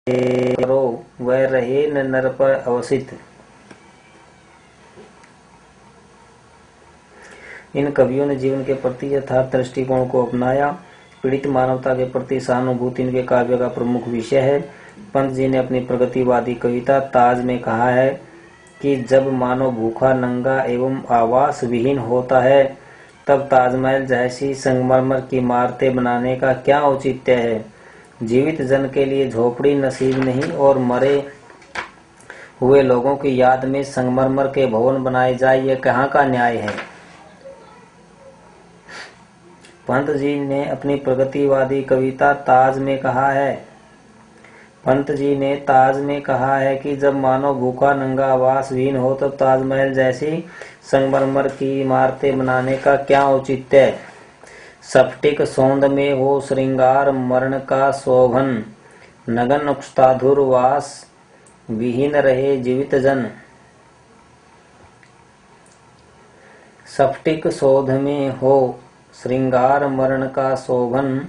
करो वह रहे न नर पर अवसित। इन कवियों ने जीवन के प्रति यथार्थ दृष्टिकोण को अपनाया। पीड़ित मानवता के प्रति सहानुभूति इनके काव्य का प्रमुख विषय है। पंत जी ने अपनी प्रगतिवादी कविता ताज में कहा है कि जब मानव भूखा, नंगा एवं आवास विहीन होता है, तब ताजमहल जैसी संगमरमर की इमारतें बनाने का क्या औचित्य है। जीवित जन के लिए झोपड़ी नसीब नहीं और मरे हुए लोगों की याद में संगमरमर के भवन बनाए जाए, यह कहाँ का न्याय है। पंत जी ने अपनी प्रगतिवादी कविता ताज में कहा है कि जब मानव भूखा, नंगा, आवास विहीन हो, तब ताजमहल जैसी संगमरमर की इमारतें बनाने का क्या औचित्य है। स्फटिक सौंद में हो श्रृंगार, मरण का शोभन, नगन उक्ताधुर वास विहीन रहे जीवित जन। स्फटिक सौध में हो श्रृंगार, मरण का शोभन,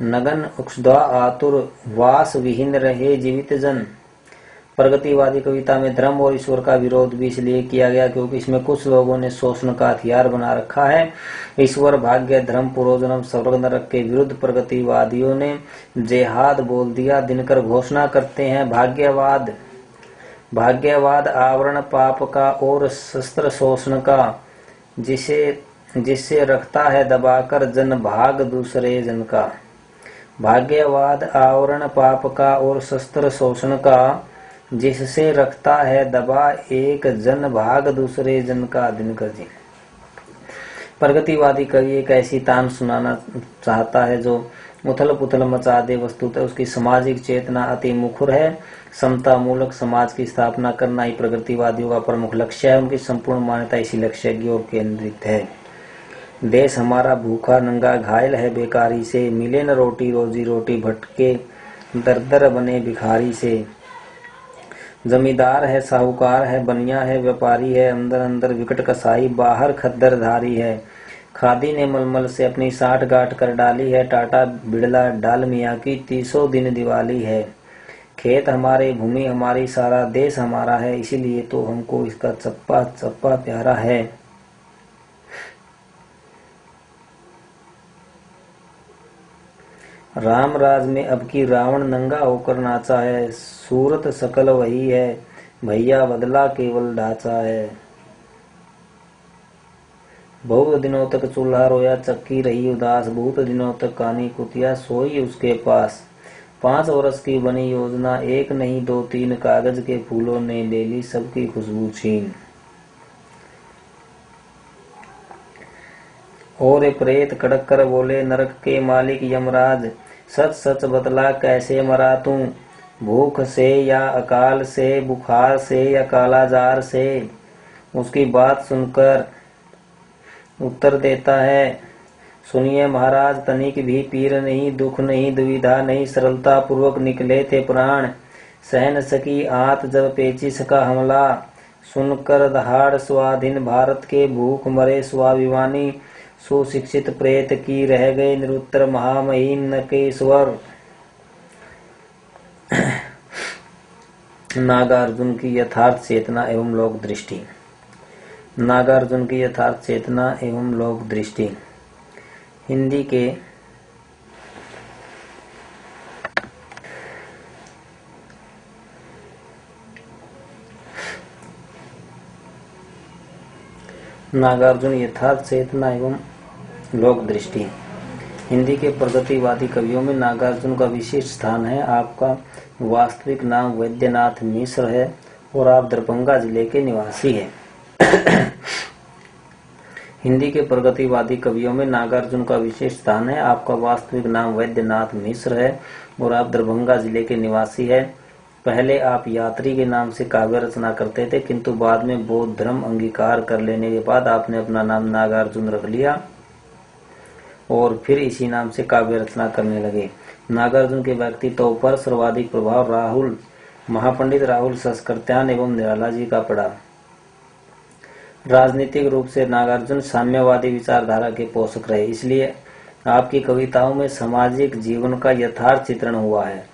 नगन उक्ष्धा आतुर वास विहीन रहे जीवित जन। प्रगतिवादी कविता में धर्म और ईश्वर का विरोध भी इसलिए किया गया क्योंकि इसमें कुछ लोगों ने शोषण का हथियार बना रखा है। ईश्वर, भाग्य, धर्म, पूर्वजन्म, स्वर्ग नरक के विरुद्ध प्रगतिवादियों ने जेहाद बोल दिया। दिनकर घोषणा करते हैं, भाग्यवाद आवरण पाप का और शस्त्र शोषण का, जिससे रखता है दबाकर जन भाग दूसरे जन का। भाग्यवाद आवरण पाप का और शस्त्र शोषण का, जिससे रखता है दबा एक जन भाग दूसरे जन का। दिनकर जी। प्रगतिवादी कवि एक ऐसी तान सुनाना चाहता है जो उथल पुथल मचा दे। वस्तुतः उसकी सामाजिक चेतना अति मुखर है। समता मूलक समाज की स्थापना करना ही प्रगतिवादियों का प्रमुख लक्ष्य है। उनकी संपूर्ण मान्यता इसी लक्ष्य की ओर केंद्रित है। देश हमारा भूखा, नंगा, घायल है बेकारी से, मिले न रोटी रोजी रोटी, भटके दर दर बने भिखारी से। जमींदार है, साहूकार है, बनिया है, व्यापारी है, अंदर अंदर विकट कसाई, बाहर खद्दरधारी है। खादी ने मलमल से अपनी साठ गांठ कर डाली है, टाटा बिड़ला डाल मियाँ की 30 दिन दिवाली है। खेत हमारे, भूमि हमारी, सारा देश हमारा है, इसीलिए तो हमको इसका चप्पा चप्पा प्यारा है। राम राज में अब की रावण नंगा होकर नाचा है, सूरत सकल वही है, भैया बदला केवल ढांचा है। बहुत दिनों तक चूल्हा रोया, चक्की रही उदास, बहुत दिनों तक कानी कुतिया सोई उसके पास। 5 वर्ष की बनी योजना, एक नहीं 2-3, कागज के फूलों ने ले ली सबकी खुशबू छीन। और प्रेत कड़क कर बोले, नरक के मालिक यमराज, सच सच बतला कैसे मरा तू, भूख से या अकाल से, बुखार से या कालाजार से। उसकी बात सुनकर उत्तर देता है, सुनिए महाराज, तनिक भी पीर नहीं, दुख नहीं, दुविधा नहीं, सरलता पूर्वक निकले थे प्राण। सहन सकी आत जब पेचिश का हमला, सुनकर दहाड़ स्वाधीन भारत के भूख मरे स्वाभिमानी। सुशिक्षित प्रेत की रह गए निरुत्तर महामहीन नकेश्वर। नागार्जुन की यथार्थ चेतना एवं लोक दृष्टि। नागार्जुन की यथार्थ चेतना एवं लोक दृष्टि। हिंदी के नागार्जुन यथार्थ चेतना एवं लोक दृष्टि। हिंदी के प्रगतिवादी कवियों में नागार्जुन का विशिष्ट स्थान है। आपका वास्तविक नाम वैद्यनाथ मिश्र है और आप दरभंगा जिले के निवासी हैं। हिंदी के प्रगतिवादी कवियों में नागार्जुन का विशेष स्थान है। आपका वास्तविक नाम वैद्यनाथ मिश्र है और आप दरभंगा जिले के निवासी है। पहले आप यात्री के नाम से काव्य रचना करते थे, किंतु बाद में बौद्ध धर्म अंगीकार कर लेने के बाद आपने अपना नाम नागार्जुन रख लिया और फिर इसी नाम से काव्य रचना करने लगे। नागार्जुन के व्यक्तित्व पर सर्वाधिक प्रभाव महापंडित राहुल सस्कृत्यान एवं निराला जी का पड़ा। राजनीतिक रूप से नागार्जुन साम्यवादी विचारधारा के पोषक रहे, इसलिए आपकी कविताओं में सामाजिक जीवन का यथार्थ चित्रण हुआ है।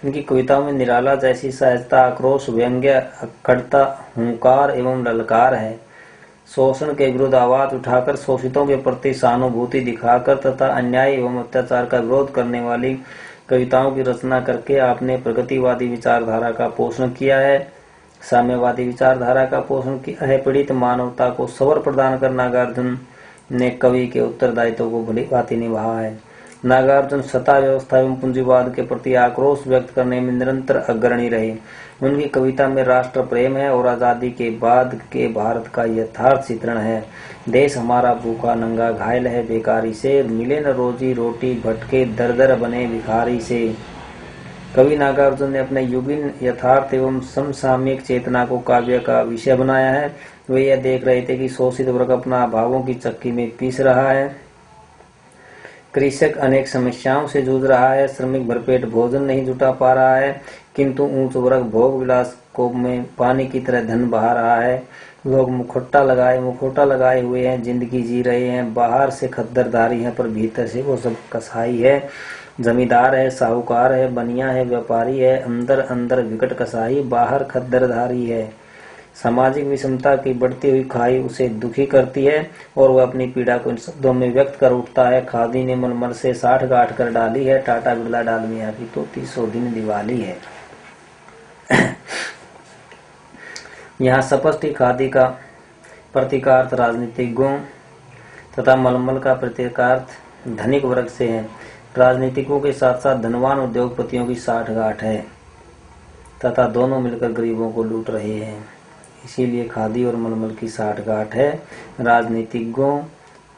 इनकी कविताओं में निराला जैसी सहजता, आक्रोश, व्यंग्य, अक्खड़ता, हुंकार एवं ललकार है। शोषण के विरुद्ध आवाज उठाकर, शोषितों के प्रति सहानुभूति दिखाकर तथा अन्याय एवं अत्याचार का विरोध करने वाली कविताओं की रचना करके आपने प्रगतिवादी विचारधारा का पोषण किया है, साम्यवादी विचारधारा का पोषण किया है। पीड़ित मानवता को सवर प्रदान कर नागार्जुन ने कवि के उत्तरदायित्व को भली भांति निभाया है। नागार्जुन सत्ता व्यवस्था एवं पूंजीवाद के प्रति आक्रोश व्यक्त करने में निरंतर अग्रणी रहे। उनकी कविता में राष्ट्र प्रेम है और आजादी के बाद के भारत का यथार्थ चित्रण है। देश हमारा भूखा नंगा घायल है बेकारी से, मिले न रोजी रोटी भटके दर दर बने भिखारी से। कवि नागार्जुन ने अपने युगीन यथार्थ एवं समसामयिक चेतना को काव्य का विषय बनाया है। वे यह देख रहे थे कि शोषित वर्ग अपना अभावों की चक्की में पीस रहा है, कृषक अनेक समस्याओं से जूझ रहा है, श्रमिक भरपेट भोजन नहीं जुटा पा रहा है, किंतु ऊंच वर्ग भोग विलास को में पानी की तरह धन बहा रहा है। लोग मुखौटा लगाए हुए हैं, जिंदगी जी रहे हैं, बाहर से खद्दरधारी है पर भीतर से वो सब कसाई है। जमींदार है, साहूकार है, बनिया है, व्यापारी है, अंदर अंदर विकट कसाई, बाहर खद्दरधारी है। सामाजिक विषमता की बढ़ती हुई खाई उसे दुखी करती है और वह अपनी पीड़ा को इन शब्दों में व्यक्त कर उठता है। खादी ने मन से 60 गांठ कर डाली है, टाटा बिरला डालमिया की तो 300 दिन दिवाली है। यहाँ स्पष्ट ही खादी का प्रतीकार्थ राजनीतिज्ञों तथा मलमल का प्रतीकार्थ धनिक वर्ग से है। राजनीतिकों के साथ साथ धनवान उद्योगपतियों की 60 गांठ है तथा दोनों मिलकर गरीबों को लूट रहे हैं। इसीलिए खादी और मलमल की 60 गांठ है, राजनीतिज्ञों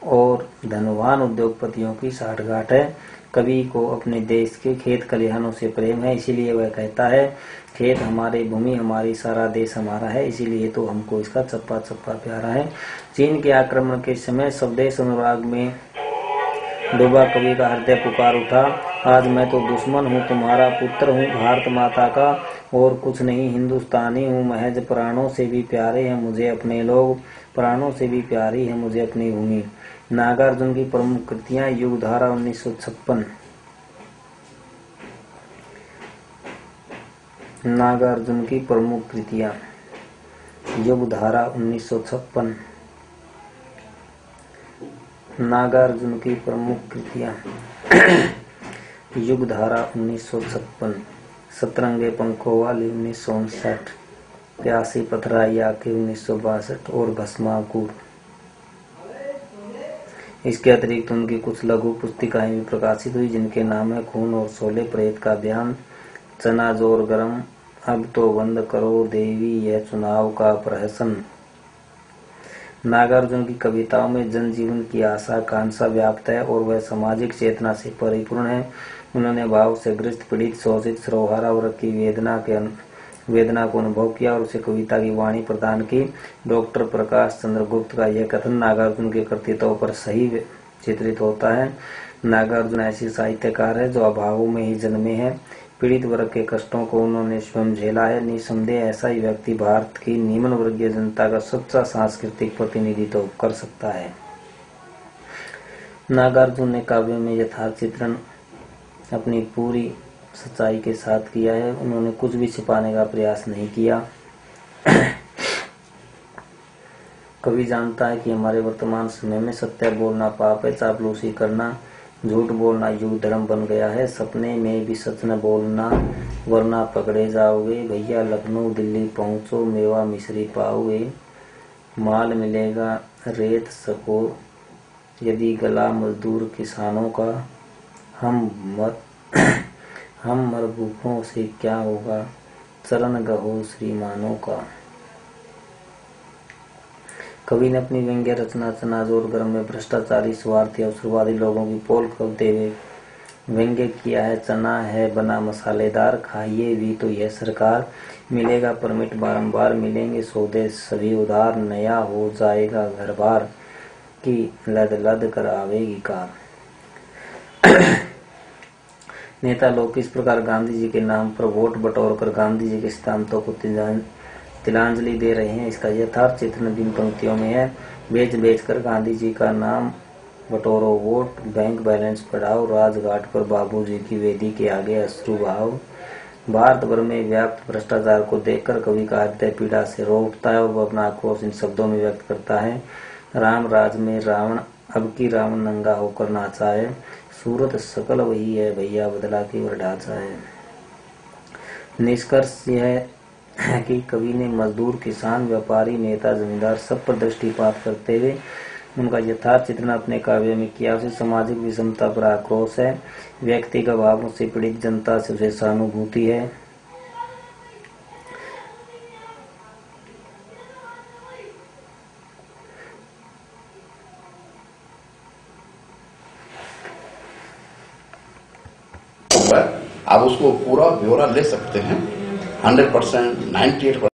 और धनवान उद्योगपतियों की 60 गांठ है। कवि को अपने देश के खेत खलिहानों से प्रेम है, इसीलिए वह कहता है खेत हमारे, भूमि हमारी, सारा देश हमारा है, इसीलिए तो हमको इसका चप्पा चप्पा प्यारा है। चीन के आक्रमण के समय स्वदेश अनुराग में डूबा कवि का हृदय पुकार उठा, आज मैं तो दुश्मन हूँ तुम्हारा, पुत्र हूँ भारत माता का, और कुछ नहीं हिंदुस्तानी हूँ महज, प्राणों से भी प्यारे हैं मुझे अपने लोग, प्राणों से भी प्यारी है मुझे अपनी भूमि। नागार्जुन की प्रमुख कृतियां युगधारा 1956। नागार्जुन की प्रमुख कृतियां युगधारा 1956। नागार्जुन की प्रमुख कृतियां युगधारा 1956, सतरंगे पंखों वाली 1959, प्यासी पथराई आके 1962 और भस्माकुर। इसके अतिरिक्त उनकी कुछ लघु पुस्तिकाएं भी प्रकाशित हुई जिनके नाम है खून और शोले, प्रेत का बयान, चना जोर गरम, अब तो बंद करो देवी यह चुनाव का प्रहसन। नागार्जुन की कविताओं में जनजीवन की आशा आकांक्षा व्याप्त है और वह सामाजिक चेतना से परिपूर्ण है। उन्होंने भाव से ग्रस्त, पीड़ित, शोषित, सर्वहारा वर्ग की वेदना को अनुभव किया और उसे कविता की वाणी प्रदान की। डॉक्टर प्रकाश चंद्र गुप्त का यह कथन नागार्जुन के कृतित्व पर सही चित्रित होता है। नागार्जुन ऐसी साहित्यकार है जो अभावों में ही जन्मे हैं। पीड़ित वर्ग के कष्टों को उन्होंने स्वयं झेला है। निसंदेह ऐसा ही व्यक्ति भारत की निम्न वर्गीय जनता का सच्चा सांस्कृतिक प्रतिनिधित्व कर सकता है। नागार्जुन ने काव्य में यथार्थ चित्रण अपनी पूरी सच्चाई के साथ किया है। उन्होंने कुछ भी छिपाने का प्रयास नहीं किया। कवि जानता है कि हमारे वर्तमान समय में सत्य बोलना पाप है, चापलूसी करना, झूठ बोलना युग धर्म बन गया है। सपने में भी सच न बोलना वरना पकड़े जाओगे। भैया लखनऊ दिल्ली पहुंचो, मेवा मिश्री पाओगे। माल मिलेगा रेत सको यदि गला मजदूर किसानों का। हम मरभूखों से क्या होगा, चरण गहो श्रीमानों का। कवि ने अपनी व्यंग्य रचना चना जोर गर्म में भ्रष्टाचारी, स्वार्थी, अवसरवादी लोगों की पोल खोलते हुए व्यंग्य किया है। चना है बना मसालेदार, खाइए भी तो यह सरकार। मिलेगा परमिट बारंबार, मिलेंगे सौदे सभी उधार। नया हो जाएगा घर बार की लद लद कर आवेगी कार। नेता लोग किस प्रकार गांधी जी के नाम पर वोट बटोरकर गांधी जी के सिद्धांतों को तिलांजलि दे रहे हैं, इसका यथार्थ चित्रण इन पंक्तियों में है। बेच बेच कर गांधी जी का नाम बटोरो वोट, बैंक बैलेंस बढ़ाओ, राजघाट पर बाबूजी की वेदी के आगे अश्रु बहाओ। भारत भर में व्याप्त भ्रष्टाचार को देखकर कवि का हृदय पीड़ा से रो उठता है और वो अपना आक्रोश इन शब्दों में व्यक्त करता है। राम राज में रावण अब की रावण नंगा होकर नाचा है, सूरत सकल वही है भैया बदला केवल ढांचा है। निष्कर्ष यह है कि कवि ने मजदूर, किसान, व्यापारी, नेता, जमींदार सब पर दृष्टिपात करते हुए उनका यथार्थ चित्रण अपने काव्य में किया। उसे सामाजिक विषमता पर आक्रोश है, व्यक्ति का भाव, उससे पीड़ित जनता से उसे सहानुभूति है। आप उसको पूरा ब्यौरा ले सकते हैं 100%, 98%